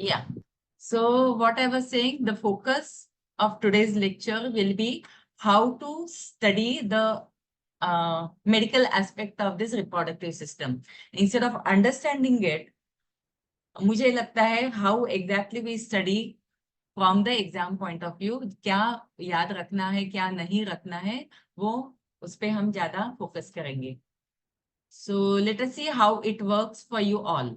Yeah. So what I was saying, the focus of today's lecture will be how to study the medical aspect of this reproductive system. Instead of understanding it, मुझे लगता है how exactly we study from the exam point of view, क्या याद रखना है, क्या नहीं रखना है, वो उस पे हम ज्यादा फोकस करेंगे. So let us see how it works for you all.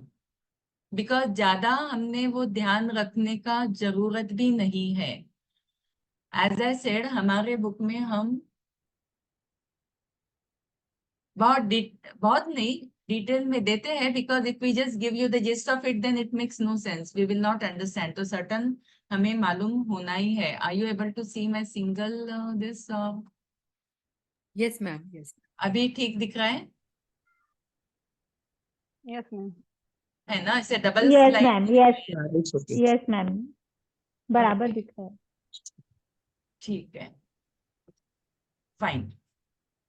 Because ज्यादा हमने वो ध्यान रखने का जरूरत भी नहीं है. एज आई सेड, हमारे बुक में हम बहुत नहीं डिटेल में देते हैं, because if we just give you the gist of it then it makes no sense, we will not understand. तो सर्टन हमें मालूम होना ही है. Are you able to see my single this? Yes ma'am, yes. अभी ठीक दिख रहा है? Yes ma'am. है ना? इसे double yes slide. Ma'am, yes ma'am, बराबर दिख रहा है. ठीक है, फाइन.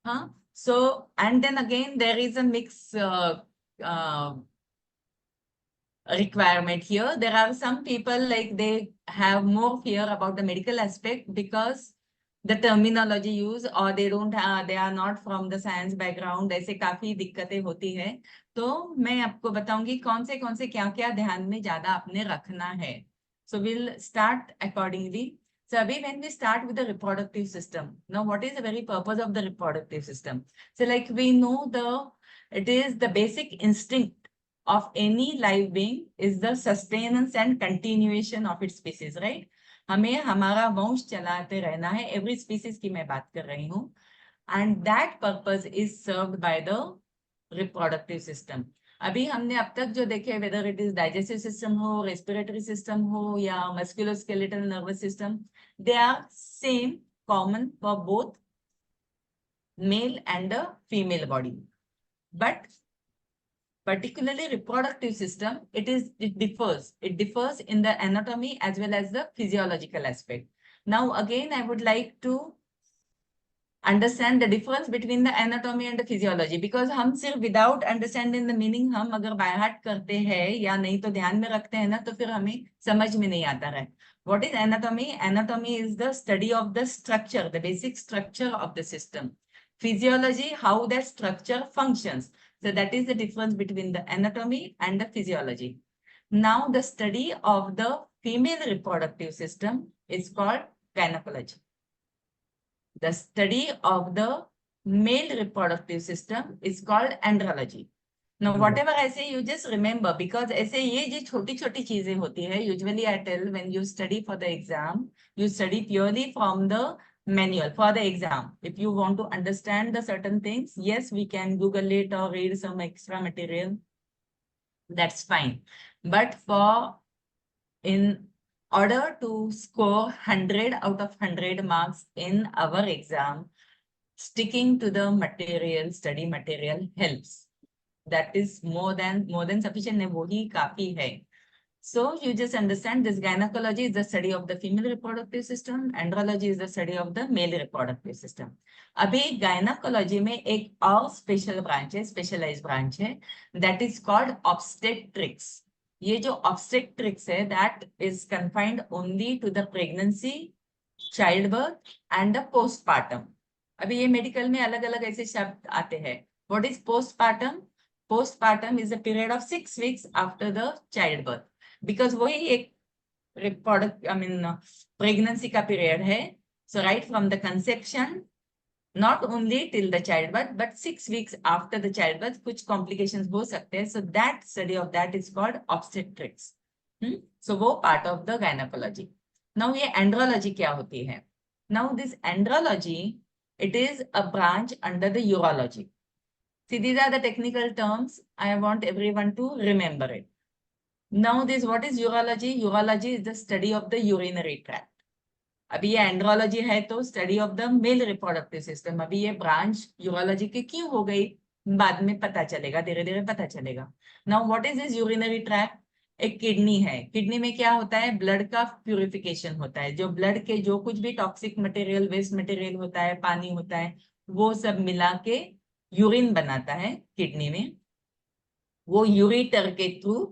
हाँ. So, and then again, there is a mix requirement here. There are some people like they have more fear about the medical aspect because the terminology used, or they don't have, they are not from the science background. ऐसे काफी दिक्कतें होती है. तो मैं आपको बताऊंगी कौन से क्या ध्यान में ज्यादा आपने रखना है. So we'll start accordingly. So Abhi, when we start with the reproductive system, now what is the very purpose of the reproductive system? So like we know it is the basic instinct of any live being is the sustenance and continuation of its species, right? हमें हमारा वंश चलाते रहना है. Every species की मैं बात कर रही हूँ. And that purpose is served by the reproductive system. अभी हमने अब तक जो देखे, whether it is digestive system हो, respiratory system हो, या musculoskeletal nervous system, they are same, common for both male and a female body. But particularly reproductive system, it differs in the anatomy as well as the physiological aspect. Now again, I would like to understand the difference between the anatomy and the physiology, because हम सिर्फ without understanding the meaning, हम अगर by heart करते हैं या नहीं तो ध्यान में रखते हैं ना, तो फिर हमें समझ में नहीं आता है. What is anatomy? Anatomy is the study of the structure, the basic structure of the system. Physiology, how that structure functions. So that is the difference between the anatomy and the physiology. Now the study of the female reproductive system is called gynecology. The study of the male reproductive system is called andrology. Now, whatever I say, you just remember, because ऐसे ये जो छोटी-छोटी चीजें होती है, usually I tell when you study for the exam, you study purely from the manual for the exam. If you want to understand the certain things, yes, we can Google it or read some extra material. That's fine. But in order to score 100 out of 100 marks in our exam, sticking to the material, study material helps. That is more than sufficient. वही काफी है. So you just understand this gynecology is the study of the female reproductive system, andrology is the study of the male reproductive system. अभी gynecology में एक और special branch है, specialized branch है, that is called obstetrics. ये जो obstetrics है, that is confined only to the pregnancy, childbirth and the postpartum. अभी ये मेडिकल में अलग अलग ऐसे शब्द आते हैं. What is postpartum? Postpartum is a period of 6 weeks after the childbirth. Because वही एक pregnancy का period है. So right from the conception, not only till the childbirth, but 6 weeks after the childbirth, कुछ complications हो सकते हैं. So that study of that is called obstetrics. So वो part of the gynecology. Now ये andrology क्या होती है? Now this andrology, it is a branch under the urology. See, these are the technical terms. I want everyone to remember it. Now this, what is urology? Urology is the study of the urinary tract. अभी ये andrology है तो study of the mail reproductive system. अभी ये branch urology की क्यों हो गई, बाद में पता चलेगा, धीरे धीरे पता चलेगा. Now what is this urinary tract? एक किडनी है. किडनी में क्या होता है? ब्लड का प्यूरिफिकेशन होता है. जो ब्लड के जो कुछ भी टॉक्सिक मटेरियल, वेस्ट मटेरियल होता है, पानी होता है, वो सब मिला के यूरिन बनाता है किडनी में. वो यूरेटर के थ्रू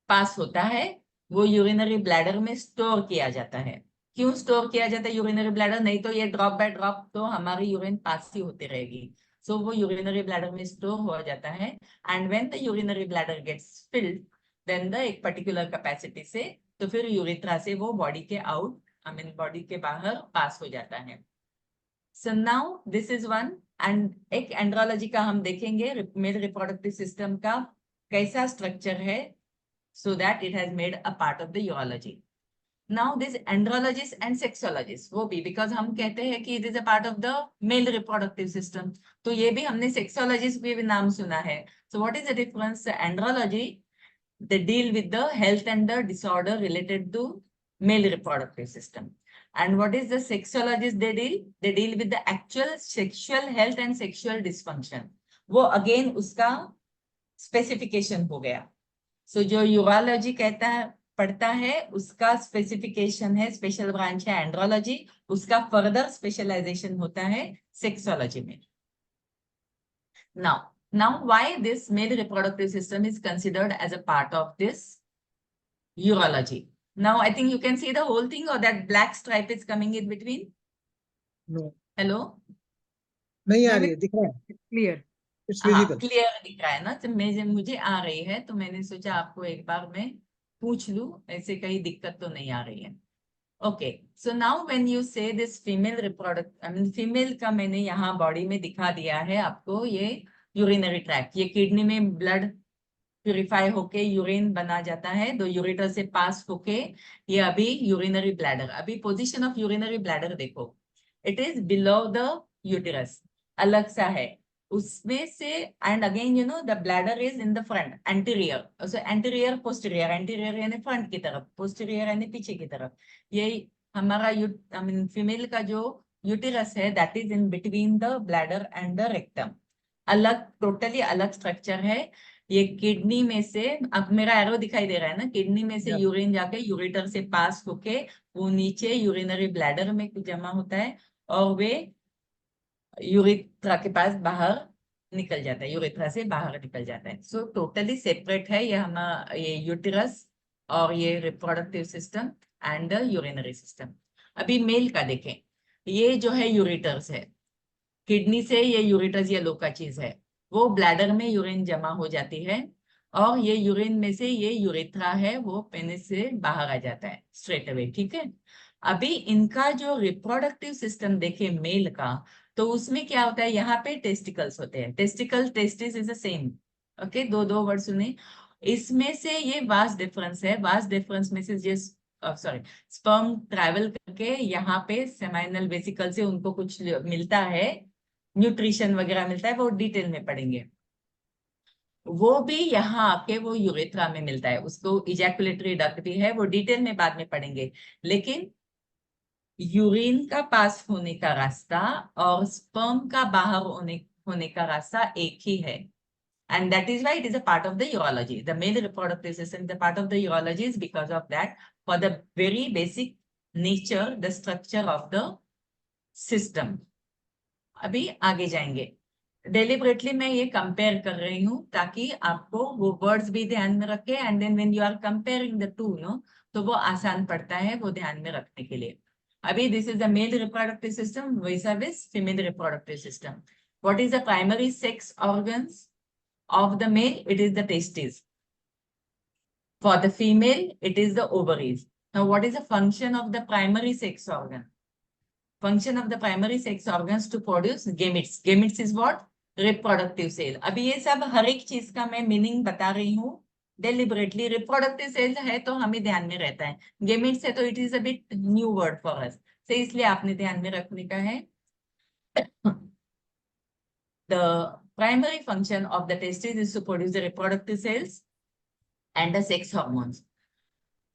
पास होता है वो यूरिनरी ब्लैडर में स्टोर किया जाता है। क्यों स्टोर किया जाता है यूरिनरी ब्लैडर? नहीं तो ये ड्रॉप बाय ड्रॉप तो हमारी यूरिन पास ही होती रहेगी। सो वो यूरिनरी ब्लैडर में स्टोर हो जाता है, and when the urinary bladder gets filled then the एक पर्टिकुलर कैपेसिटी से, तो फिर यूरिथ्रा से वो बॉडी के आउट, आई मीन बॉडी के बाहर पास हो जाता है। So now this is one, and एक एंड्रोलॉजी का हम देखेंगे, मेल रिप्रोडक्टिव सिस्टम का कैसा स्ट्रक्चर है, so that it has made a part of the urology. Now this andrologists and sexologists, वो भी because हम कहते हैं कि it is a part of the male reproductive system, तो ये भी हमने sexologist भी नाम सुना है। So what is the difference? Andrology, they deal with the health and the disorder related to male reproductive system. And what is the sexologist they deal? They deal with the actual sexual health and sexual dysfunction. वो again उसका specification हो गया। सो जो urology कहता है पढ़ता है उसका स्पेसिफिकेशन है, स्पेशल ब्रांच है एंड्रोलॉजी, उसका फर्दर स्पेशलाइजेशन होता है सेक्सोलॉजी में। Now why this male reproductive system is considered as a part of this urology? Now I think you can see the whole thing, or that black stripe is coming in between. No, Hello? नहीं आ ma'am, रही है, दिख रहा है, clear it's visible. दिख रहा है ना? तो मुझे आ रही है, तो मैंने सोचा आपको एक बार मैं पूछ लूं, ऐसे कहीं दिक्कत तो नहीं आ रही है। Okay, so now when you say this female reproduct, I mean female का मैंने यहाँ बॉडी में दिखा दिया है आपको, ये यूरिनरी ट्रैक्ट, ये किडनी में ब्लड प्यूरिफाई होके यूरिन बना जाता है, दो यूरेटर से पास होके ये अभी यूरिनरी ब्लैडर, अभी पोजीशन ऑफ यूरिनरी ब्लैडर देखो, it is below the uterus, अलग सा है उसमें से, and again you know the bladder is in the front, anterior, so anterior posterior, anterior यानी फ्रंट की तरफ, पोस्टीरियर यानी पीछे की तरफ। ये हमारा आई मीन फीमेल का जो यूटेरस है that is in between the bladder and the rectum, अलग, टोटली अलग स्ट्रक्चर है। ये किडनी में से, अब मेरा एरो दिखाई दे रहा है ना, किडनी में से यूरिन जाके यूरेटर से पास होके वो नीचे यूरिनरी ब्लैडर में जमा होता है, और वे यूरेथ्रा के पास बाहर निकल जाता है, यूरेथ्रा से बाहर निकल जाता है। सो टोटली सेपरेट है ये हमारा, ये यूटेरस और ये reproductive system and the urinary system. अभी मेल का देखें, ये जो है यूरेटर्स है, किडनी से ये यूरेटर्स, ये लोका चीज है, वो ब्लैडर में यूरिन जमा हो जाती है, और ये यूरिन में से ये यूरेथ्रा है वो पेनिस से बाहर आ जाता है स्ट्रेट अवे, ठीक है। अभी इनका जो रिप्रोडक्टिव सिस्टम देखे मेल का, तो उसमें क्या होता है, यहाँ पे टेस्टिकल्स होते हैं, testicle testis is the same, okay, दो वर्ड सुने। इसमें से ये वास्ट डिफरेंस है, वास्ट डिफरेंस में से जिस सॉरी स्पर्म ट्रैवल करके यहाँ पे सेमाइनल वेसिकल से उनको कुछ मिलता है, न्यूट्रिशन वगैरह मिलता है, वो डिटेल में पढ़ेंगे। वो भी यहाँ आके वो यूरेथ्रा में मिलता है, उसको इजैकुलेटरी डक्ट भी है, वो डिटेल में बाद में पढ़ेंगे। लेकिन यूरिन का पास होने का रास्ता और स्पर्म का बाहर होने का रास्ता एक ही है, and that is why it is a part of the urology. The male reproductive system is a part of the urology is because of that, for the very basic nature, the structure of the system. अभी आगे जाएंगे, deliberately मैं ये compare कर रही हूँ ताकि आपको वो वर्ड्स भी ध्यान में रखे, and then when you are comparing the two no, तो वो आसान पड़ता है वो ध्यान में रखने के लिए। अभी this is the mail reproductive system versus female reproductive system. What is the primary sex organs of the male? It is the testes. For the female, it is the ovaries. Now, what is the function of the primary sex organ? Function of the primary sex organs to produce gametes. Gametes is what? Reproductive cell. अभी ये सब हर एक चीज का मैं meaning बता रही हूँ deliberately. Reproductive cells है तो हमें ध्यान में रहता है, gametes है तो it is a bit new word for us. So इसलिए आपने ध्यान में रखने का है। The primary function of the testes is to produce the reproductive cells and the sex hormones.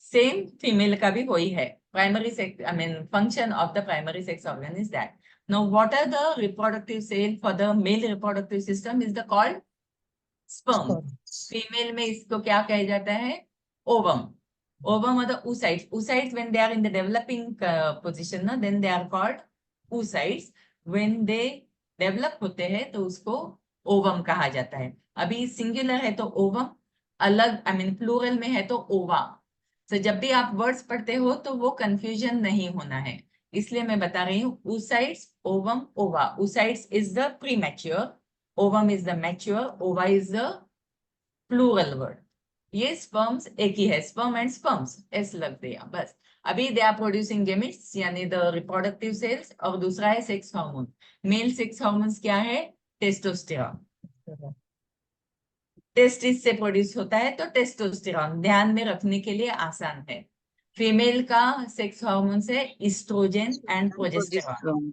Same female का भी वही है, primary sex, I mean function of the primary sex organ is that. Now what are the reproductive cell for the male reproductive system is the called sperm. Female में इसको क्या कहा जाता है? Ovum. Ovum are the oocytes. Oocytes when they are in the developing position, then they are called oocytes. When they develop होते हैं तो उसको ओवम कहा जाता है। अभी सिंगुलर है तो ओवम, अलग आई मीन प्लूरल में है तो ओवा। So, जब भी आप वर्ड्स पढ़ते हो तो वो कंफ्यूजन नहीं होना है, इसलिए मैं बता रही हूँ oocytes, ovum, ova. Oocytes is the premature, ovum is the mature, ova is the plural word. ये स्पर्म्स एक ही है, स्पर्म एंड स्पर्म्स एस लग दिया बस. अभी दे आर प्रोड्यूसिंग गेमेट्स यानी द रिप्रोडक्टिव सेल्स, और दूसरा है sex hormone. Male sex hormones क्या है? टेस्टोस्टेरॉन. टेस्टिस से प्रोड्यूस होता है, तो टेस्टोस्टेरॉन ध्यान में रखने के लिए आसान है. फीमेल का सेक्स हार्मोन है इस्ट्रोजन एंड प्रोजेस्टेरॉन.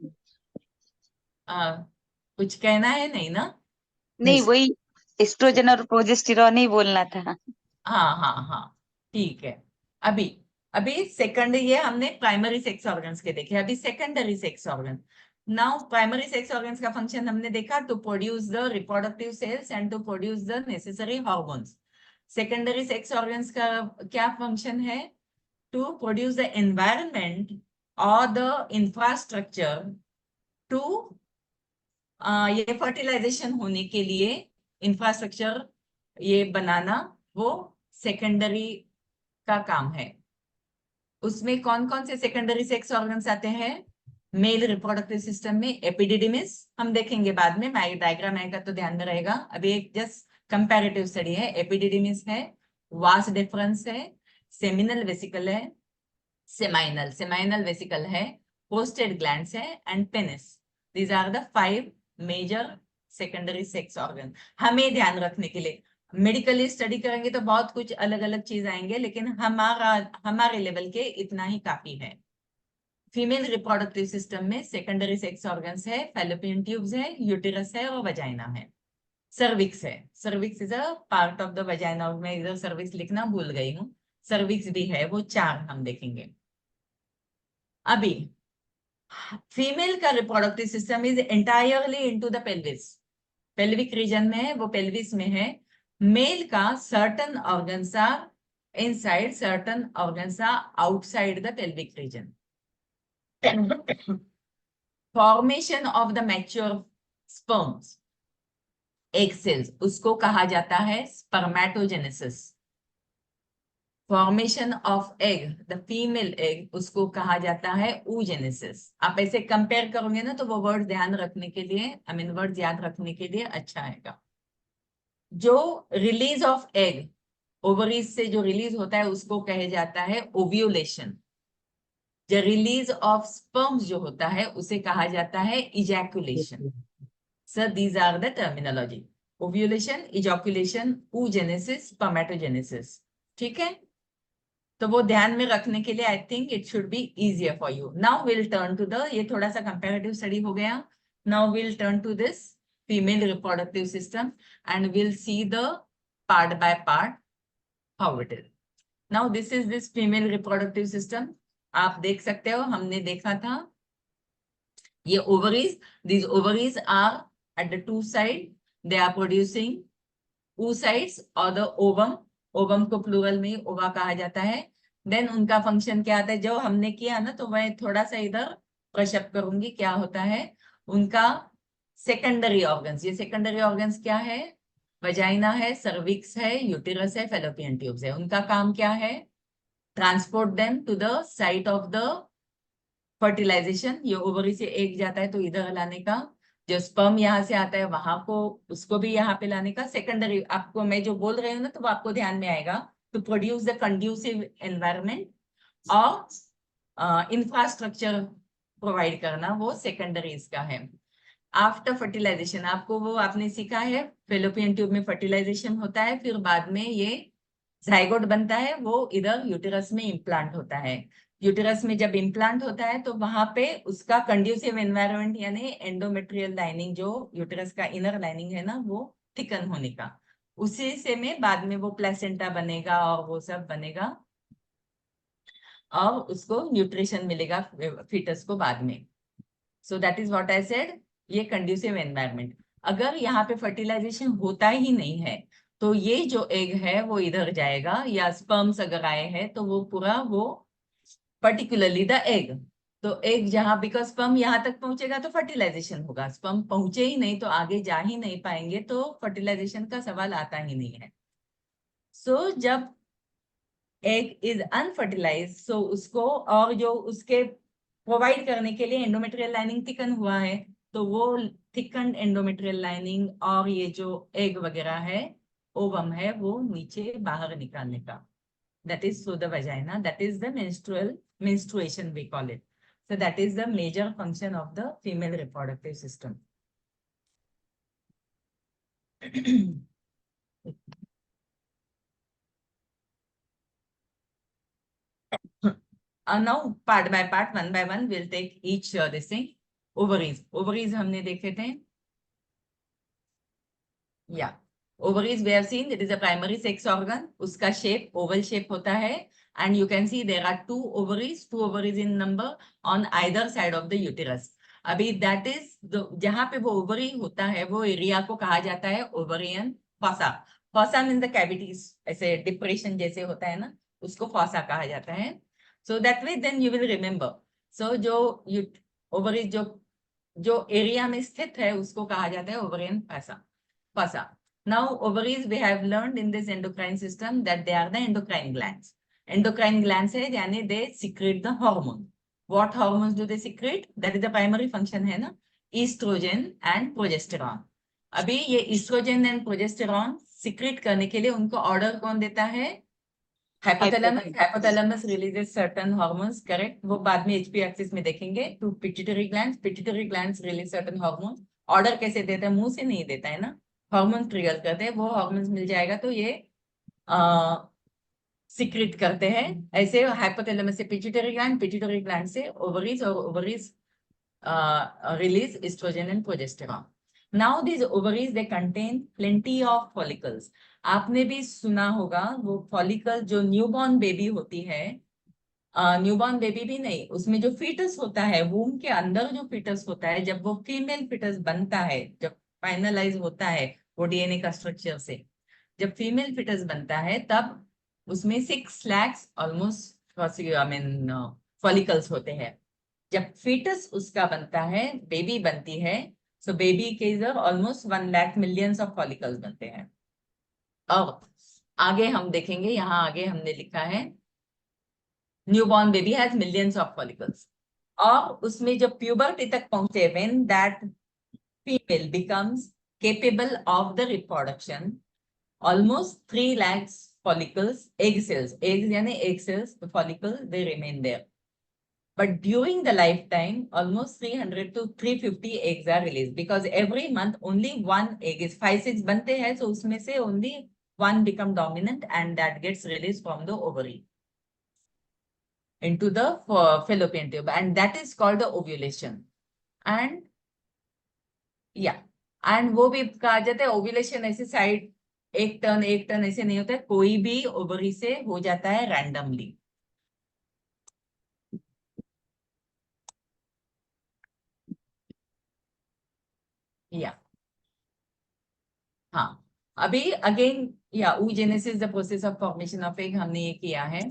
कुछ कहना है नहीं ना? नहीं, वही एस्ट्रोजन और प्रोजेस्टेरॉन ही बोलना था. हाँ हाँ हाँ, ठीक है. अभी अभी सेकंड, ये हमने प्राइमरी सेक्स ऑर्गन्स के देखे. अभी secondary sex organ. Now primary sex organs का फंक्शन हमने देखा, to produce the reproductive cells and to produce the necessary hormones. Secondary sex organs का क्या फंक्शन है? टू प्रोड्यूस द एनवायरनमेंट और द इंफ्रास्ट्रक्चर टू ये फर्टिलाइजेशन होने के लिए इंफ्रास्ट्रक्चर ये बनाना, वो सेकेंडरी का काम है. उसमें कौन कौन से सेकेंडरी सेक्स ऑर्गन्स आते हैं? मेल रिप्रोडक्टिव सिस्टम में एपिडिडिमिस, हम देखेंगे बाद में, डायग्राम आएगा तो ध्यान में रहेगा. अभी एक जस्ट कंपैरेटिव स्टडी है. एपिडिडिमिस है, वास डिफरेंस है, सेमिनल वेसिकल है, सेमाइनल वेसिकल है, पोस्टेड ग्लैंड्स है and penis. These are the 5 major secondary sex organ. हमें ध्यान रखने के लिए मेडिकली स्टडी करेंगे तो बहुत कुछ अलग अलग चीज आएंगे, लेकिन हमारे लेवल के इतना ही काफी है. फीमेल रिप्रोडक्टिव सिस्टम में सेकेंडरी सेक्स ऑर्गन्स है, फैलोपियन ट्यूब्स है, यूटेरस है और वजाइना है. सर्विक्स है, cervix is a part of the vagina. मैं इधर सर्विक्स लिखना भूल गई हूँ, सर्विक्स भी है. वो 4 हम देखेंगे. अभी फीमेल का reproductive system is entirely into the pelvis. Pelvic region में है, वो पेल्विस में है. मेल का certain organs are inside, certain organs are outside the pelvic region. Formation of the mature sperms, egg cells, उसको कहा जाता है spermatogenesis. Formation of egg, the female egg, उसको कहा जाता है oogenesis. आप ऐसे कंपेयर करोगे ना तो वो वर्ड ध्यान रखने के लिए, वर्ड याद रखने के लिए अच्छा आएगा. जो रिलीज ऑफ एग, ओवरीज से जो रिलीज होता है उसको कहे जाता है ओव्यूलेशन. जो रिलीज ऑफ स्पर्म्स जो होता है उसे कहा जाता है ejaculation. Sir these are the terminology: ovulation, ejaculation, oogenesis, spermatogenesis. ठीक है, तो वो ध्यान में रखने के लिए I think it should be easier for you. Now will turn to the, ये थोड़ा सा कंपैरेटिव स्टडी हो गया. Now will turn to this female reproductive system and we'll see the part by part how it is. Now this is this female reproductive system. आप देख सकते हो, हमने देखा था ये ovaries. These ovaries are at the 2 side. They are producing oocytes or the ovum. ovum को plural में ओवा कहा जाता है. देन उनका फंक्शन क्या आता है, जो हमने किया ना, तो मैं थोड़ा सा इधर प्रशप करूंगी. क्या होता है उनका सेकेंडरी ऑर्गन्स? ये सेकेंडरी ऑर्गन्स क्या है? वजाइना है, सर्विक्स है, यूटेरस है, फैलोपियन ट्यूब्स है. उनका काम क्या है? Transport them to the site of the fertilization. ये ओवरी से एग जाता है तो इधर लाने का. जो स्पर्म यहाँ से आता है वहां को, उसको भी यहाँ पे लाने का. सेकेंडरी, आपको मैं जो बोल रही हूँ ना तो वो आपको ध्यान में आएगा. To produce the conducive environment और इंफ्रास्ट्रक्चर प्रोवाइड करना, वो सेकेंडरी इसका है. आफ्टर फर्टिलाइजेशन, आपको वो आपने सीखा है, फेलोपियन ट्यूब में फर्टिलाइजेशन होता है, फिर बाद में ये जाइगोट बनता है, वो इधर यूटेरस में इम्प्लांट होता है. यूटेरस में जब इम्प्लांट होता है तो वहां पे उसका कंड्यूसिव एनवायरनमेंट यानी एंडोमेट्रियल लाइनिंग, जो यूटेरस का इनर लाइनिंग है ना, वो थिकन होने का, उसी से में बाद में वो प्लेसेंटा बनेगा और वो सब बनेगा और उसको न्यूट्रिशन मिलेगा फीटस को बाद में. सो that is what I said, ये कंड्यूसिव एनवायरनमेंट. अगर यहाँ पे फर्टिलाइजेशन होता ही नहीं है तो ये जो एग है वो इधर जाएगा, या स्पर्म्स अगर आए हैं तो वो पूरा, वो पर्टिकुलरली द एग, तो एग जहां, बिकॉज स्पर्म यहाँ तक पहुंचेगा तो फर्टिलाइजेशन होगा. स्पर्म पहुंचे ही नहीं तो आगे जा ही नहीं पाएंगे, तो फर्टिलाइजेशन का सवाल आता ही नहीं है. सो जब एग इज अनफर्टिलाइज, सो उसको और जो उसके प्रोवाइड करने के लिए एंडोमेट्रियल लाइनिंग थिकन हुआ है, तो वो थिकन एंडोमेट्रियल लाइनिंग और ये जो एग वगैरह है, ओवम है, वो नीचे बाहर निकालने का, that is through the vagina, that is the menstruation we call it. So that is the major function of the female reproductive system. Now part by part, one by one, we'll take each this thing. Ovaries हमने देखे थे. Yeah, ovaries we have seen, it is a primary sex organ. उसका shape oval shape होता है, and you can see there are two ovaries in number on either side of the uterus. अभी that is जहाँ पे वो ovary होता है, वो area को कहा जाता है ovarian fossa. Fossa means the cavities, ऐसे depression जैसे होता है ना, उसको fossa कहा जाता है. So that way then you will remember. So जो ovary जो area में स्थित है, उसको कहा जाता है ovarian fossa. Now ovaries we have learned in this endocrine system that they are the endocrine glands. Endocrine glands है यानी they secrete the hormone. What hormones do they secrete? That is the primary function है ना, estrogen and progesterone. अभी ये estrogen and progesterone secrete करने के लिए उनको order कौन देता है? Hypothalamus releases certain hormones, correct? वो बाद में HP axis में देखेंगे. To pituitary glands release certain hormones. Order कैसे देता है? मुंह से नहीं देता है ना, हार्मोन ट्रिगर करते हैं, वो हार्मोन्स मिल जाएगा तो ये सीक्रेट करते हैं. ऐसे हाइपोथैलेमस से पिट्यूटरी ग्लैंड से ओवरीज, और ovaries release estrogen and progesterone. Now this ovaries they contain plenty of follicles. आपने भी सुना होगा वो फॉलिकल जो न्यूबॉर्न बेबी होती है, न्यूबॉर्न बेबी भी नहीं, उसमें जो फीटस होता है, वूम के अंदर जो फीटस होता है, जब वो फीमेल फीटस बनता है, जब फाइनलाइज होता है वो डीएनए का स्ट्रक्चर से, जब फीमेल फीटस बनता है तब उसमें 6 लाख ऑलमोस्ट फॉलिकल्स होते हैं. जब फीटस उसका बनता है, बेबी बनती है, सो बेबी के इधर almost 1 lakh millions of follicles बनते हैं. अब आगे हम देखेंगे, यहाँ आगे हमने लिखा है newborn baby has millions of follicles. और उसमें जब प्यूबर्टी तक पहुंचे, when that female becomes capable of the reproduction, almost 3 lakhs follicles, egg cells यानी egg cells, the follicle they remain there. But during the lifetime, almost 300 to 350 eggs are released, because every month only one egg is 5-6 बनते हैं, so उसमें से only one become dominant and that gets released from the ovary into the fallopian tube, and that is called the ovulation. And yeah, and वो भी कहा जाता है ovulation ऐसे साइड एक टर्न ऐसे नहीं होता है, कोई भी ओवरी से हो जाता है रैंडमली. या हाँ, अभी अगेन या oogenesis the process of formation of egg हमने ये किया है.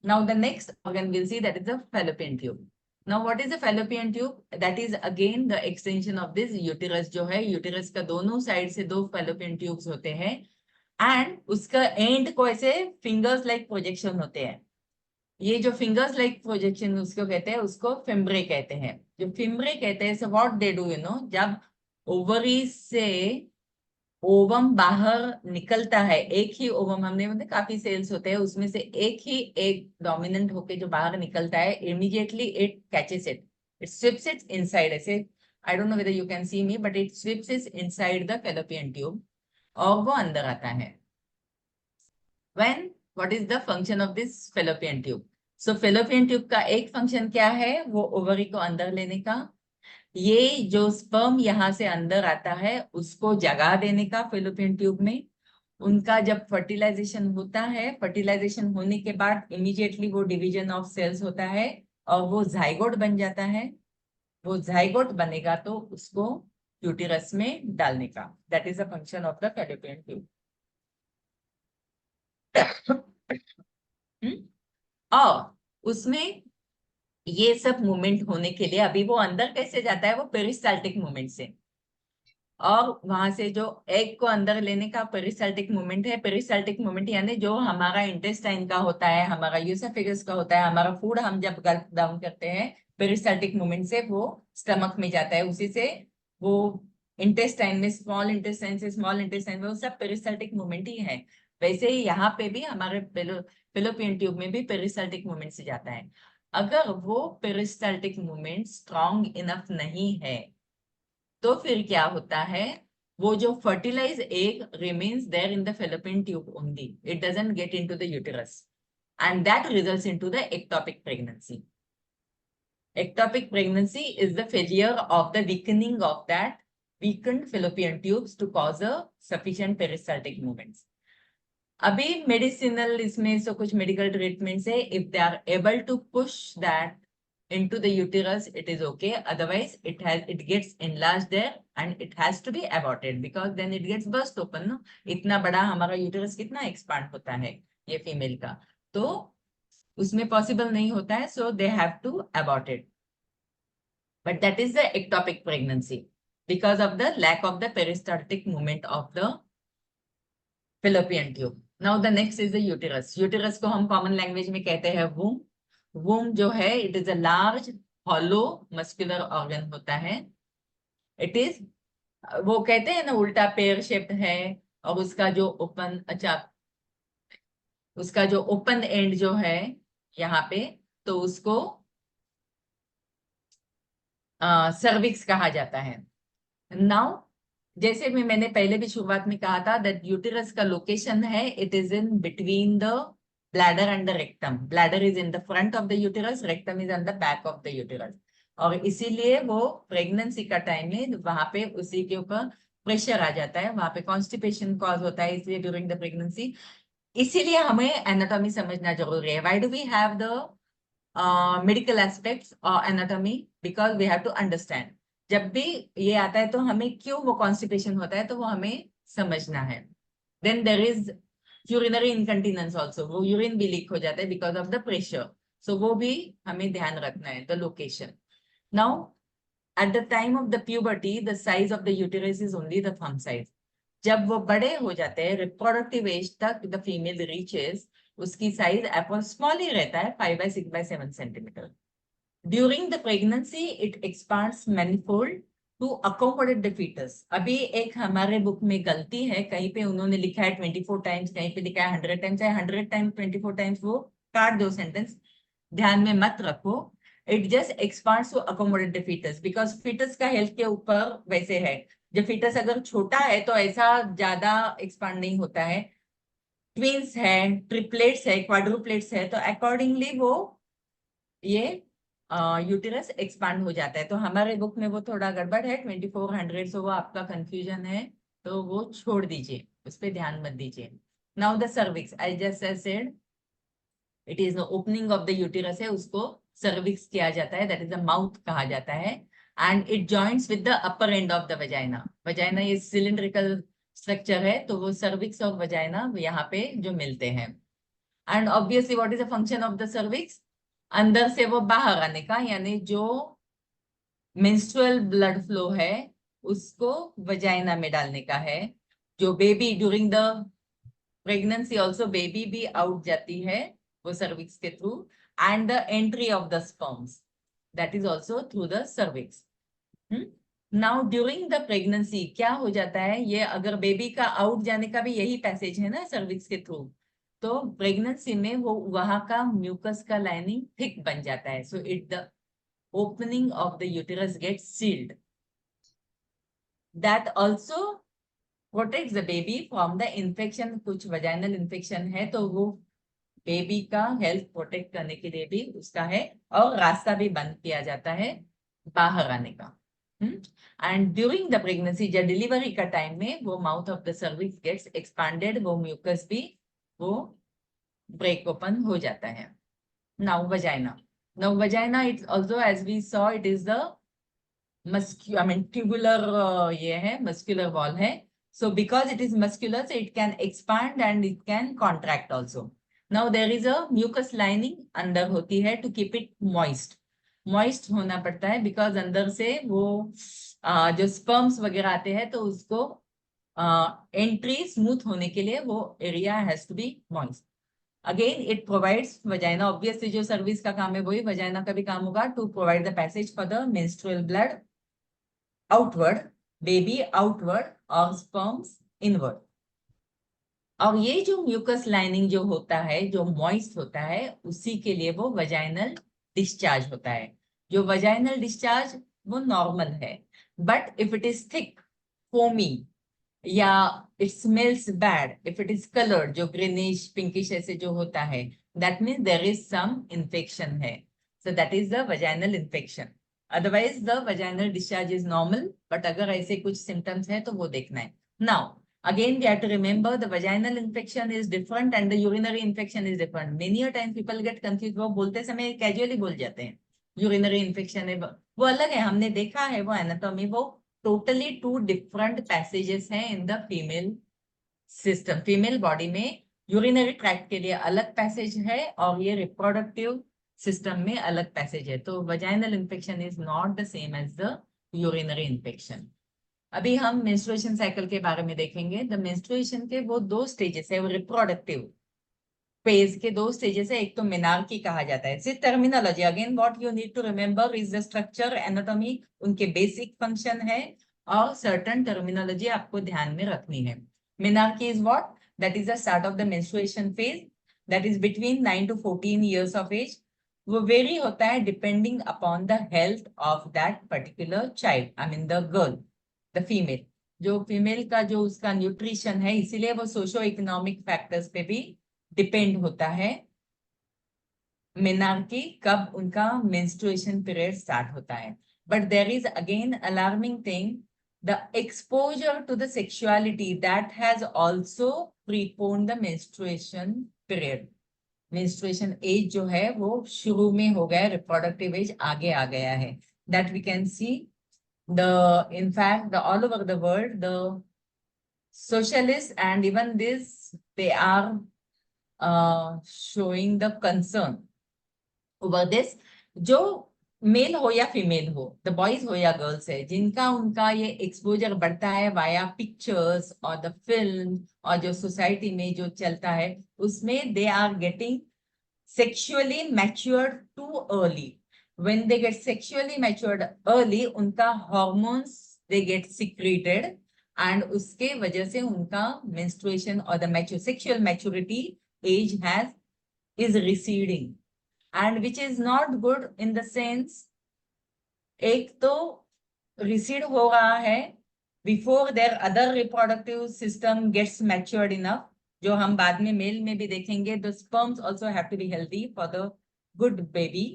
Now the next organ will see, that is the fallopian tube. Now what is the fallopian tube? That is again the extension of this uterus. जो है uterus का दोनों side से 2 fallopian tubes होते हैं, एंड उसका एंड को ऐसे फिंगर्स लाइक प्रोजेक्शन होते हैं. ये जो फिंगर्स लाइक प्रोजेक्शन उसको कहते हैं, उसको फिम्ब्रे कहते हैं. जो फिम्ब्रे कहते हैं, so what they do, जब ओवरी से ओवम बाहर निकलता है, एक ही ओवम, हमने मतलब काफी सेल्स होते हैं, उसमें से एक ही एक डोमिनेंट होके जो बाहर निकलता है, immediately it catches it sweeps it inside. ऐसे I don't know whether you can see me, but it sweeps it inside the fallopian tube और वो अंदर आता है. When what is the function of this fallopian tube? So fallopian tube का एक function क्या है, वो ओवरी को अंदर लेने का. ये जो स्पर्म यहाँ से अंदर आता है उसको जगा देने का फैलोपियन ट्यूब में. उनका जब फर्टिलाइजेशन होता है, फर्टिलाइजेशन होने के बाद इमीडिएटली वो डिवीजन ऑफ सेल्स होता है और वो जाइगोट बन जाता है. वो जाइगोट बनेगा तो उसको यूटेरस में डालने का. That is the function of the fallopian tube. और उसमें ये सब मूवमेंट होने के लिए, अभी वो अंदर कैसे जाता है, वो पेरिस्टाल्टिक मूवमेंट से. और वहां से जो एग को अंदर लेने का पेरिस्टाल्टिक मूवमेंट है, पेरिस्टाल्टिक मूवमेंट यानी जो हमारा इंटेस्टाइन का होता है, हमारा यूसोफेगस का होता है, हमारा फूड हम जब गल्प डाउन करते हैं पेरिस्टाल्टिक मूवमेंट से वो स्टमक में जाता है, उसी से वो इंटेस्टाइन में, स्मॉल इंटेस्टाइन से स्मॉल इंटेस्टाइन में, वो सब पेरिस्टाल्टिक मूवमेंट ही है। वैसे ही यहाँ पे भी हमारे फेलोपियन ट्यूब में भी पेरिस्टाल्टिक मूवमेंट से जाता है। अगर वो पेरिस्टाल्टिक मूवमेंट स्ट्रॉन्ग इनफ नहीं है तो फिर क्या होता है, वो जो fertilize egg remains there in the fallopian tube only, it doesn't get into the uterus, and that results into the ectopic pregnancy. Ectopic pregnancy is the failure of the weakening of that weakened fallopian tubes to cause a sufficient peristaltic movements. अभी medicinal इसमें से कुछ medical treatment है, if they are able to push that into the uterus, it is okay. Otherwise, it gets enlarged there and it has to be aborted because then it gets burst open. No, इतना बड़ा हमारा uterus कितना expand होता है ये female का, तो उसमें पॉसिबल नहीं होता है, so they have to abort it. But that is the ectopic pregnancy because of the lack of the peristaltic movement of the fallopian tube. Now the next is the uterus. Uterus को हम common language में कहते हैं womb. Womb जो है, it is a large hollow muscular organ होता है. It is, वो कहते हैं ना उल्टा पेयर शेप्ड है, और उसका जो ओपन, अच्छा उसका जो ओपन एंड जो है यहाँ पे, तो उसको सर्विक्स कहा जाता है. नाउ जैसे भी मैंने पहले भी शुरुआत में कहा था दैट यूटेरस का लोकेशन है, it is in between the bladder and the rectum. Bladder is in the front of the uterus, rectum is on the back of the uterus, और इसीलिए वो प्रेगनेंसी का टाइम में वहां पे उसी के ऊपर प्रेशर आ जाता है, वहां पे कॉन्स्टिपेशन कॉज होता है, इसलिए ड्यूरिंग द प्रेगनेंसी. इसीलिए हमें एनाटॉमी समझना जरूरी है. Why do we have the medical aspects और anatomy? Because we have to understand. जब भी ये आता है तो हमें क्यों वो कॉन्स्टिपेशन होता है, तो वो हमें समझना है. Then there is urinary incontinence also, वो यूरिन भी लीक हो जाता है because of the pressure, so वो भी हमें ध्यान रखना है, the location. Now at the time of the puberty the size of the uterus is only the thumb size. जब वो बड़े हो जाते हैं, रिप्रोडक्टिव एज तक द फीमेल रीचेस, उसकी साइज अप्रोक्स स्मॉल ही रहता है, 5 by 6 by 7 centimetre. During the pregnancy, it expands manifold to accommodate the fetus. अभी एक हमारे बुक में गलती है, कहीं पे उन्होंने लिखा है 24 times, कहीं पे लिखा है 100 times, 100 times 24 times, वो काट दो सेंटेंस, ध्यान में मत रखो. It just expands to accommodate the fetus because fetus का हेल्थ के ऊपर वैसे है. जब fetus अगर छोटा है तो ऐसा ज्यादा एक्सपांड नहीं होता है. ट्विंस है, ट्रिपलेट्स है, क्वाड्रुप्लेट्स है, तो अकॉर्डिंगली वो ये यूटेरस एक्सपांड हो जाता है. तो हमारे बुक में वो थोड़ा गड़बड़ है, 2400, सो वो आपका कंफ्यूजन है, तो वो छोड़ दीजिए, उस पर ध्यान मत दीजिए. Now the cervix, I just said it is the opening of the uterus है, उसको सर्विक्स किया जाता है, दैट इज द माउथ कहा जाता है, and it joints with the upper end of the vagina. Vagina ये सिलिंड्रिकल स्ट्रक्चर है, तो वो सर्विक्स और वजाइना यहाँ पे जो मिलते हैं. And obviously what is the function of the cervix? अंदर से वो बाहर आने का, यानी जो मेंस्ट्रुअल ब्लड फ्लो है उसको वजाइना में डालने का है. जो baby during the pregnancy also baby भी आउट जाती है वो सर्विक्स के through, and the entry of the sperms that is also through the cervix. Now during the pregnancy क्या हो जाता है, ये अगर बेबी का आउट जाने का भी यही पैसेज है ना सर्विक्स के थ्रू, तो प्रेगनेंसी में वो वहां का म्यूकस का लाइनिंग थिक बन जाता है, so it the opening of the uterus gets sealed. That also protects the baby from the infection. कुछ वजाइनल इन्फेक्शन है तो वो बेबी का हेल्थ प्रोटेक्ट करने के लिए भी उसका है, और रास्ता भी बंद किया जाता है बाहर आने का. एंड ड्यूरिंग द प्रेगनेंसी, जब डिलीवरी का टाइम में वो mouth of the cervix gets expanded, वो म्यूकस भी वो ब्रेक ओपन हो जाता है. Now vagina. Now vagina, it's also, as we saw, it is the tubular ये है, muscular wall है. So because it is muscular, so it can expand and it can contract also. Now there is a mucus lining अंदर होती है to keep it moist. Moist होना पड़ता है, because अंदर से वो जो स्पर्म्स वगैरह आते हैं तो उसको एंट्री स्मूथ होने के लिए वो area has to be moist. Again it provides vagina, obviously जो सर्विस का काम है वही वजाइना का भी काम होगा, to provide the passage for the menstrual blood outward, baby outward और स्पर्म्स इनवर्ड. और ये जो म्यूकस लाइनिंग जो होता है, जो मॉइस्ट होता है, उसी के लिए वो वजाइनल डिस्चार्ज होता है. जो वजाइनल डिस्चार्ज वो नॉर्मल है, but if it is thick, foamy, या it smells bad, if it is coloured, जो ग्रीनिश पिंकिश ऐसे जो होता है, that means there is some infection है. So that is the vaginal infection. Otherwise the vaginal discharge is normal, but अगर ऐसे कुछ सिम्टम्स है तो वो देखना है. Now again we have to remember the vaginal infection is different and the urinary infection is different. Many a time people get confused. वो बोलते समय कैजुअली बोल जाते हैं यूरिनरी इन्फेक्शन है, वो अलग है, हमने देखा है वो एनाटॉमी, वो टोटली टू डिफरेंट पैसेजेस हैं in the female system. Female body में यूरिनरी ट्रैक्ट के लिए अलग पैसेज है और ये रिप्रोडक्टिव सिस्टम में अलग पैसेज है. तो vaginal infection is not the same as the urinary infection. अभी हम मेंस्ट्रुएशन साइकिल के बारे में देखेंगे. द मेंस्ट्रुएशन के वो दो स्टेजेस है, वो रिप्रोडक्टिव फेज के दो स्टेजेस है. एक तो मेनार्की कहा जाता है. सिर्फ terminology, again what you need to remember is the structure, anatomy, उनके बेसिक फंक्शन है और सर्टन टर्मिनोलॉजी आपको ध्यान में रखनी है. Menarche is what? That is the start of the menstruation phase, that is between 9 to 14 years of age. वो vary होता है depending upon the health of that particular child, I mean the girl, the female. जो female का जो उसका nutrition है, इसीलिए वो सोशो इकोनॉमिक फैक्टर्स पे भी डिपेंड होता है मेनार्की, कब उनका मेंस्ट्रुएशन पीरियड स्टार्ट होता है. But there is again alarming thing, the exposure to the sexuality that has also preponed the menstruation period. Menstruation age जो है वो शुरू में हो गया, रिप्रोडक्टिव एज आगे आ गया है. That we can see in fact, all over the world, the socialists and even this, they are showing the concern over this. जो मेल हो या फीमेल हो, द बॉयज हो या गर्ल्स है, जिनका उनका ये एक्सपोजर बढ़ता है वाया पिक्चर्स और द फिल्म और जो सोसाइटी में जो चलता है, उसमें they are getting sexually matured too early. When they get sexually matured early, उनका hormones they get secreted and उसके वजह से उनका menstruation और the sexual maturity age is receding, and which is not good in the sense, एक तो recede हो रहा है before their other reproductive system gets matured enough, जो हम बाद में मेल में भी देखेंगे. The sperms also have to be healthy for the good baby.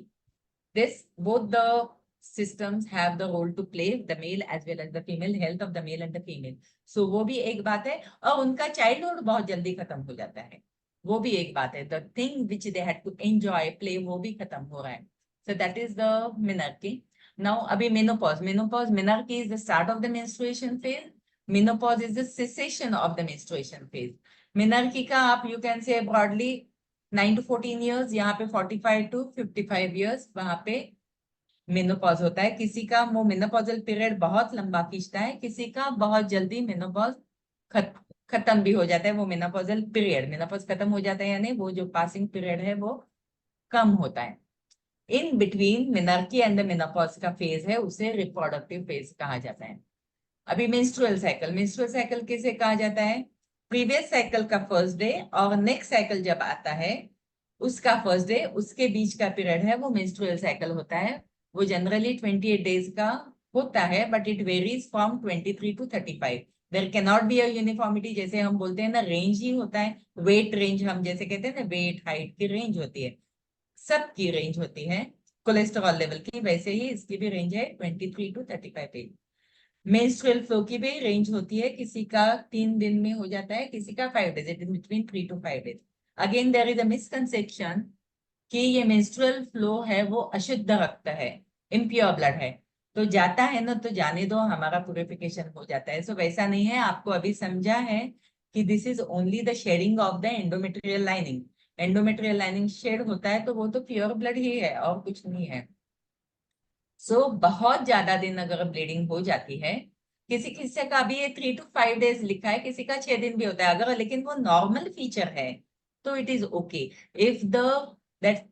This, both the systems have the role to play, the male as well as the female, health of the male and the female. So वो भी एक बात है. और उनका childhood बहुत जल्दी खत्म हो जाता है, वो भी एक बात है. The thing which they had to enjoy, play, वो भी खत्म हो रहा है. So that is the menarche. Now अभी menopause. Menarche is the start of the menstruation phase. Menopause is the cessation of the menstruation phase. Menarche का आप you can say broadly 9 to 14 years, यहाँ पे 45 to 55 years वहां पे menopause होता है. किसी का वो मेनोपॉजल पीरियड बहुत लंबा खींचता है, किसी का बहुत जल्दी मेनोपॉज खत्म भी हो जाता है. वो मेनोपॉजल पीरियड, मेनोपॉज खत्म हो जाता है यानी वो जो पासिंग पीरियड है वो कम होता है. In between menarche and the menopause का फेज है, उसे रिप्रोडक्टिव फेज कहा जाता है. अभी मेंस्ट्रुअल साइकिल किसे कहा जाता है? प्रीवियस साइकिल का फर्स्ट डे और नेक्स्ट साइकिल जब आता है उसका फर्स्ट डे, उसके बीच का पीरियड है वो मेंस्ट्रुअल साइकिल होता है. वो जनरली 28 डेज का होता है, but it varies from 23 to 35. There can not be a uniformity. जैसे हम बोलते हैं ना, रेंज ही होता है, वेट रेंज हम जैसे कहते हैं ना, वेट हाइट की रेंज होती है, सबकी रेंज होती है कोलेस्ट्रॉल लेवल की, वैसे ही इसकी भी रेंज है 23 to 35 डेज. मेंस्ट्रुअल फ्लो की भी रेंज होती है, किसी का 3 दिन में हो जाता है, किसी का 5 days, it is between 3 to 5 days. Again there is a misconception कि ये मेंस्ट्रुअल फ्लो है वो अशुद्ध रक्त है, इम्प्योर ब्लड है, तो जाता है ना तो जाने दो, हमारा प्यूरिफिकेशन हो जाता है. सो वैसा नहीं है. आपको अभी समझा है कि this is only the shedding of the endometrial lining. Endometrial lining shed होता है तो वो तो प्योर ब्लड ही है और कुछ नहीं है. सो बहुत ज्यादा दिन अगर ब्लीडिंग हो जाती है, किसी किसी का भी ये 3 to 5 days लिखा है, किसी का 6 दिन भी होता है, अगर लेकिन वो नॉर्मल फीचर है तो it is okay. If the that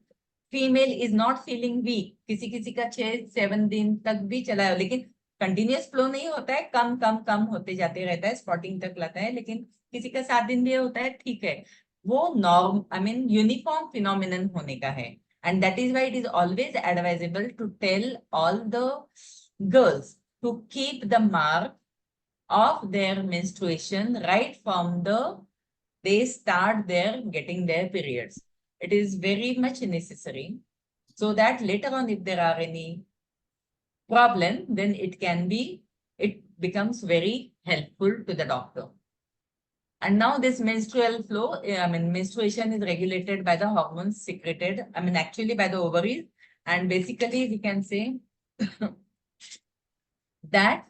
female is not feeling weak, किसी किसी का 6-7 दिन तक भी चला है लेकिन कंटिन्यूअस फ्लो नहीं होता है, कम कम कम होते जाते रहता है, स्पॉटिंग तक लाता है, लेकिन किसी का 7 दिन भी होता है, ठीक है, वो norm I mean uniform phenomenon होने का है। And that is why it is always advisable to tell all the girls to keep the mark of their menstruation right from the they start their getting their periods. It is very much necessary so that later on if there are any problem, then it becomes very helpful to the doctor. And now this menstrual flow, I mean, menstruation is regulated by the hormones secreted, I mean, actually by the ovaries. And basically we can say that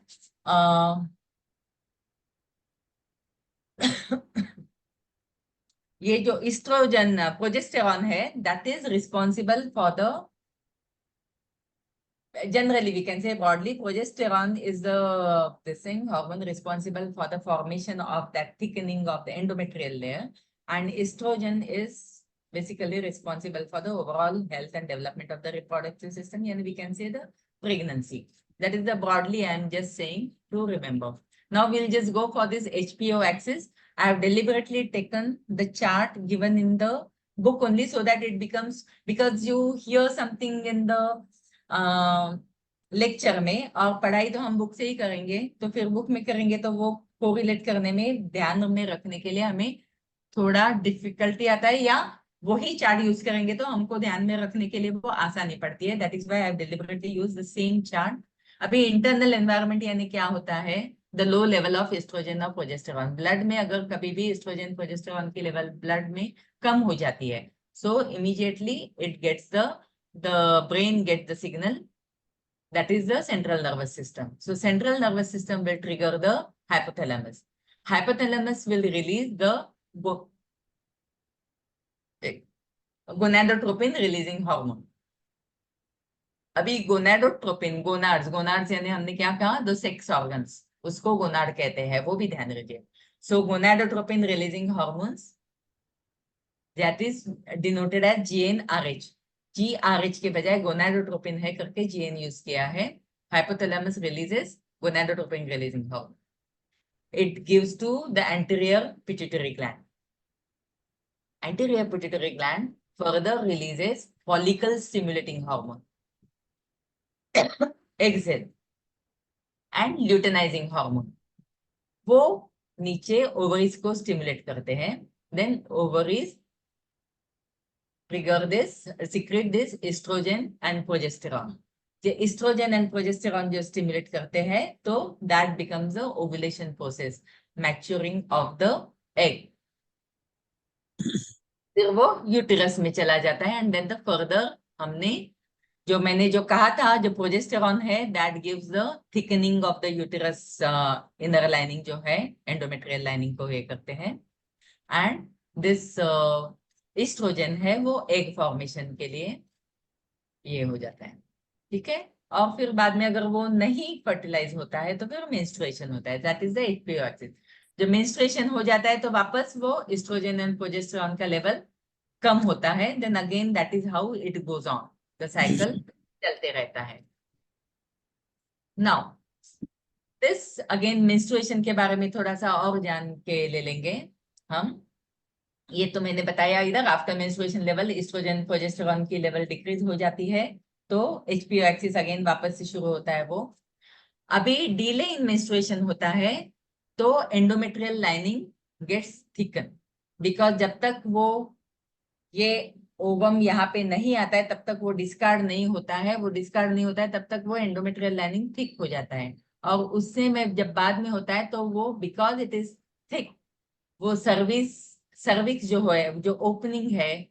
ये जो eestrogen progesterone है, that is responsible for the, generally we can say broadly, progesterone is the this thing hormone responsible for the formation of that thickening of the endometrial layer, and estrogen is basically responsible for the overall health and development of the reproductive system, and we can say the pregnancy. That is the broadly I am just saying to remember. Now we'll just go for this HPO axis. I have deliberately taken the chart given in the book only so that it becomes, because you hear something in the lecture में और पढ़ाई तो हम book से ही करेंगे, तो फिर book में करेंगे तो वो कोरिलेट करने में, ध्यान में रखने के लिए हमें थोड़ा डिफिकल्टी आता है, या वही चार्ट यूज करेंगे तो हमको ध्यान में रखने के लिए वो आसानी पड़ती है। That is why I have deliberately used the same chart. अभी इंटरनल एनवायरनमेंट यानी क्या होता है, the low level of estrogen और प्रोजेस्टेरॉन ब्लड में, अगर कभी भी एस्ट्रोजन प्रोजेस्टेरॉन की लेवल ब्लड में कम हो जाती है, so immediately it gets the brain get the signal, that is the central nervous system. So central nervous system will trigger the hypothalamus. Hypothalamus will release the gonadotropin releasing hormone. अभी gonadotropin, gonads यानी हमने क्या कहा, the sex organs, उसको gonad कहते हैं, वो भी ध्यान रखिए। So gonadotropin releasing hormones, that is denoted as GnRH। GRH के बजाय गोनाडोट्रोपिन है करके GN यूज किया है। Hypothalamus releases gonadotropin releasing hormone, it gives to the anterior pituitary gland. Anterior pituitary gland further releases follicle stimulating hormone, egg cell and luteinizing hormone, वो नीचे ovaries को stimulate करते हैं। Then ovaries trigger this, secrete this estrogen and progesterone. जो estrogen and progesterone जो stimulate करते हैं, तो that becomes the ovulation process, maturing of the egg. फिर वो यूटेरस में चला जाता है, and then the further मैंने जो कहा था, जो प्रोजेस्टेरॉन है, that gives the thickening of the uterus inner lining जो है, endometrial lining को ये करते हैं, and this एस्ट्रोजन है वो एग फॉर्मेशन के लिए ये हो जाता है, ठीक है। और फिर बाद में अगर वो नहीं फर्टिलाइज होता है तो फिर मेंस्ट्रुएशन होता है, that is the HPO axis. जब मेंस्ट्रुएशन हो जाता है तो वापस वो एस्ट्रोजन एंड प्रोजेस्टेरॉन का लेवल कम होता है, then again that is how it goes on, the cycle चलते रहता है। नाउ दिस अगेन मेंस्ट्रुएशन के बारे में थोड़ा सा और जान के ले लेंगे हम। ये तो मैंने बताया, इधर after menstruation level estrogen progesterone की लेवल डिक्रीज हो जाती है, तो HPO एक्सिस अगेन वापस से शुरू होता है वो। अभी डिले इन मेंस्ट्रुएशन होता है तो endometrial lining gets thicken, because जब तक वो ये ओवम यहाँ पे नहीं आता है तब तक वो डिस्कार्ड नहीं होता है, वो डिस्कार्ड नहीं होता है तब तक वो एंडोमेट्रियल लाइनिंग थिक हो जाता है, और उससे में जब बाद में होता है तो वो बिकॉज इट इज थिक, वो सर्विक्स जो है, जो ओपनिंग है,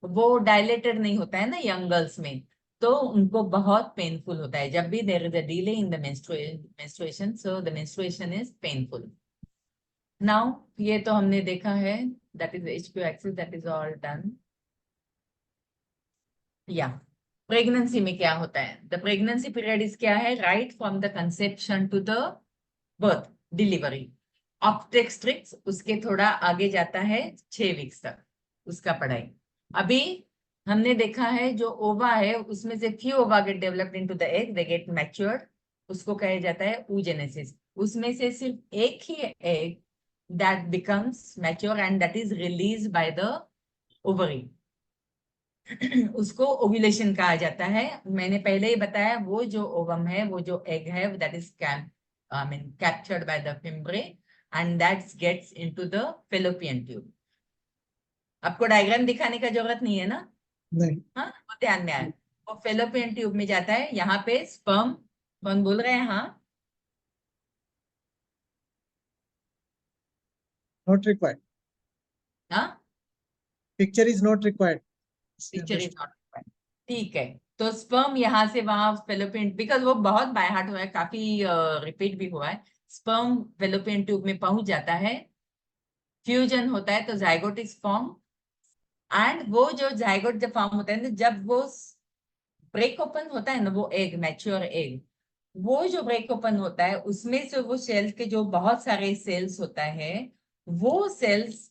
वो डायलेटेड नहीं होता है ना यंग गर्ल्स में, तो उनको बहुत पेनफुल होता है जब भी there is a delay in the menstruation, so the menstruation is painful. Now ये तो हमने देखा है, that is HPO axis, that is all done. या प्रेगनेंसी में क्या होता है? द प्रेगनेंसी पीरियड इज क्या है? Right from the conception to the birth, delivery. Obstetrics उसके थोड़ा आगे जाता है 6 वीक्स तक उसका पढ़ाई। अभी हमने देखा है जो ओवा है उसमें से few ova get developed into the egg, they get matured, उसको कहा जाता है oogenesis। उसमें से सिर्फ एक ही egg that becomes mature and that is released by the ovary उसको ओव्यूलेशन कहा जाता है। मैंने पहले ही बताया वो जो ओवम है, वो जो एग है, that is captured by the fimbriae and that gets into the fallopian tube। आपको डायग्राम दिखाने का जरूरत नहीं है ना? नहीं, हाँ, वो ध्यान में आया। वो फेलोपियन ट्यूब में जाता है। यहाँ पे स्पर्म, कौन बोल रहे हैं? हाँ, not required. हाँ, Picture is not required. Teacher is not, ठीक है। तो स्पर्म यहाँ से वहां फेलोपियन, बिकॉज वो बहुत बाय हार्ट हुआ है, काफी रिपीट भी हुआ है। स्पर्म फेलोपियन ट्यूब में पहुंच जाता है, फ्यूजन होता है तो जाइगोट इज फॉर्म। एंड वो जो जाइगोट जब फॉर्म होता है ना, जब वो ब्रेक ओपन होता है ना, वो एग, मैच्योर एग, वो जो ब्रेक ओपन होता है उसमें से वो सेल्स के जो बहुत सारे सेल्स होता है, वो सेल्स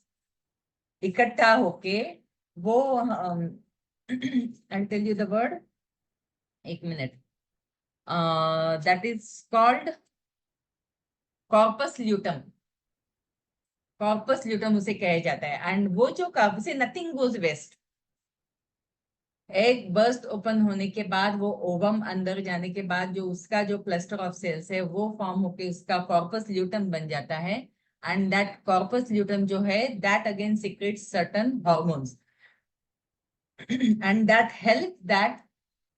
इकट्ठा होके वो I'll tell you the word, एक minute, that is called corpus luteum। Corpus luteum उसे कहा जाता है। एंड वो जो कॉर्पस से nothing goes waste. Egg burst open होने के बाद वो ओवम अंदर जाने के बाद जो उसका जो क्लस्टर ऑफ सेल्स है वो फॉर्म होके उसका कॉर्पस ल्यूटम बन जाता है। एंड दैट कॉर्पस ल्यूटम जो है that again secretes certain hormones and that help that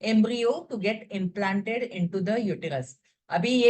embryo to get implanted into the uterus। अभी ये